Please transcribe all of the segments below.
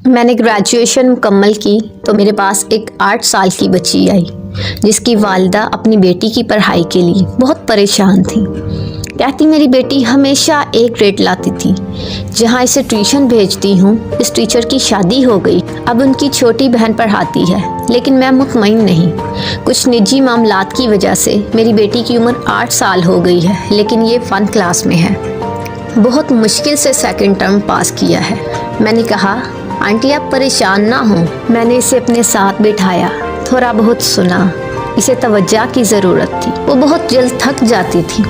میں نے گریجویشن مکمل کی تو میرے پاس ایک 8 سال کی بچی آئی جس کی والدہ اپنی بیٹی کی پڑھائی کے لیے بہت پریشان تھی۔ کہتی میری بیٹی ہمیشہ ایک گریڈ لاتی تھی، جہاں اسے ٹیوشن بھیجتی ہوں اس ٹیچر کی شادی ہو گئی، اب ان کی چھوٹی بہن پڑھاتی ہے، لیکن میں مطمئن نہیں۔ کچھ نجی معاملات کی وجہ سے میری بیٹی کی عمر 8 سال ہو گئی ہے، لیکن یہ 1 کلاس میں ہے۔ بہت مشکل سے سیکنڈ ٹرم پاس کیا ہے۔ میں نے کہا آنٹی آپ پریشان نہ ہوں۔ میں نے اسے اپنے ساتھ بٹھایا، تھوڑا بہت سنا۔ اسے توجہ کی ضرورت تھی، وہ بہت جلد تھک جاتی تھی۔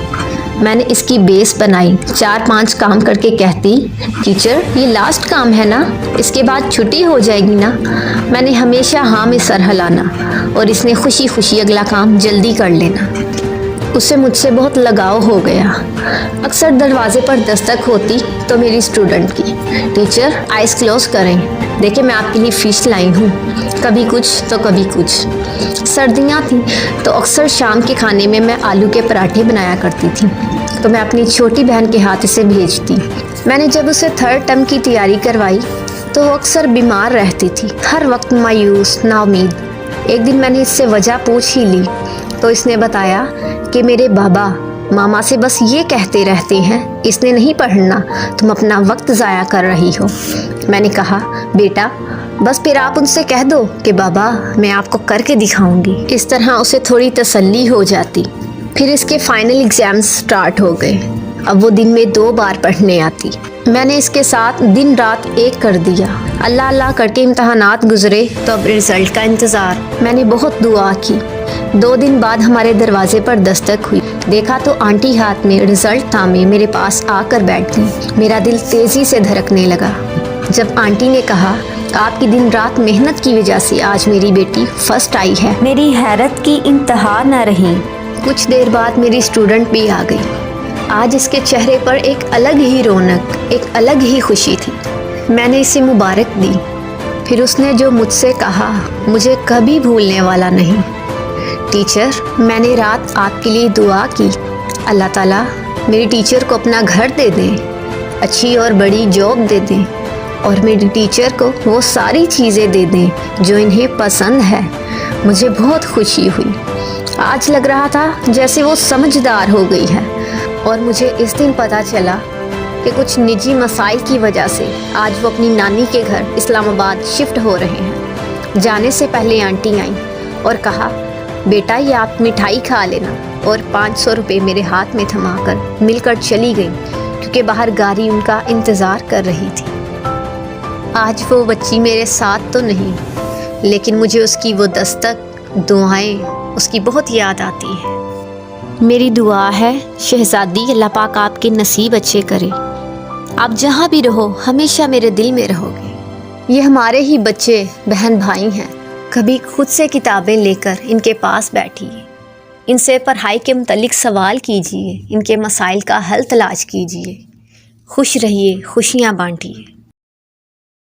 میں نے اس کی بیس بنائی، 4-5 کام کر کے کہتی ٹیچر یہ لاسٹ کام ہے نا، اس کے بعد چھٹی ہو جائے گی نا۔ میں نے ہمیشہ ہاں میں سر ہلانا اور اس نے خوشی خوشی اگلا کام جلدی کر لینا۔ اسے مجھ سے بہت لگاؤ ہو گیا۔ اکثر دروازے پر دستک ہوتی تو میری اسٹوڈنٹ کی، ٹیچر آئیز کلوز کریں، دیکھیں میں آپ کے لیے فش لائی ہوں۔ کبھی کچھ تو کبھی کچھ۔ سردیاں تھیں تو اکثر شام کے کھانے میں آلو کے پراٹھے بنایا کرتی تھی، تو میں اپنی چھوٹی بہن کے ہاتھ اسے بھیجتی۔ میں نے جب اسے 3rd ٹرم کی تیاری کروائی تو وہ اکثر بیمار رہتی تھی، ہر وقت مایوس نا امید۔ ایک دن میں نے اس سے وجہ پوچھ ہی لی تو اس نے بتایا کہ میرے بابا ماما سے بس یہ کہتے رہتے ہیں اس نے نہیں پڑھنا، تم اپنا وقت ضائع کر رہی ہو۔ میں نے کہا بیٹا بس پھر آپ ان سے کہہ دو کہ بابا میں آپ کو کر کے دکھاؤں گی۔ اس طرح اسے تھوڑی تسلی ہو جاتی۔ پھر اس کے فائنل ایگزامز سٹارٹ ہو گئے۔ اب وہ دن میں 2 بار پڑھنے آتی۔ میں نے اس کے ساتھ دن رات ایک کر دیا۔ اللہ اللہ کر کے امتحانات گزرے تو اب رزلٹ کا انتظار۔ میں نے بہت دعا کی۔ 2 دن بعد ہمارے دروازے پر دستک ہوئی۔ دیکھا تو آنٹی ہاتھ میں رزلٹ تھامے میرے پاس آ کر بیٹھ گئی۔ میرا دل تیزی سے دھڑکنے لگا جب آنٹی نے کہا آپ کی دن رات محنت کی وجہ سے آج میری بیٹی فرسٹ آئی ہے۔ میری حیرت کی انتہا نہ رہی۔ کچھ دیر بعد میری اسٹوڈنٹ بھی آ گئی۔ آج اس کے چہرے پر ایک الگ ہی رونق، ایک الگ ہی خوشی تھی۔ میں نے اسے مبارک دی۔ پھر اس نے جو مجھ سے کہا مجھے کبھی بھولنے والا نہیں۔ ٹیچر میں نے رات آپ کے لیے دعا کی، اللہ تعالیٰ میری ٹیچر کو اپنا گھر دے دیں، اچھی اور بڑی جاب دے دیں، اور میری ٹیچر کو وہ ساری چیزیں دے دیں جو انہیں پسند ہے۔ مجھے بہت خوشی ہوئی۔ آج لگ رہا تھا جیسے وہ سمجھدار ہو گئی ہے، اور مجھے اس دن پتہ چلا کہ کچھ نجی مسائل کی وجہ سے آج وہ اپنی نانی کے گھر اسلام آباد شفٹ ہو رہے ہیں۔ جانے سے پہلے آنٹی آئیں اور کہا بیٹا یہ آپ مٹھائی کھا لینا، اور 500 روپے میرے ہاتھ میں تھما کر مل کر چلی گئیں، کیونکہ باہر گاڑی ان کا انتظار کر رہی تھی۔ آج وہ بچی میرے ساتھ تو نہیں، لیکن مجھے اس کی وہ دستک، دعائیں اس کی بہت یاد آتی ہیں۔ میری دعا ہے شہزادی اللہ پاک آپ کے نصیب اچھے کرے، آپ جہاں بھی رہو ہمیشہ میرے دل میں رہو گے۔ یہ ہمارے ہی بچے بہن بھائی ہیں، کبھی خود سے کتابیں لے کر ان کے پاس بیٹھیے، ان سے پڑھائی کے متعلق سوال کیجیے، ان کے مسائل کا حل تلاش کیجیے۔ خوش رہیے، خوشیاں بانٹیے۔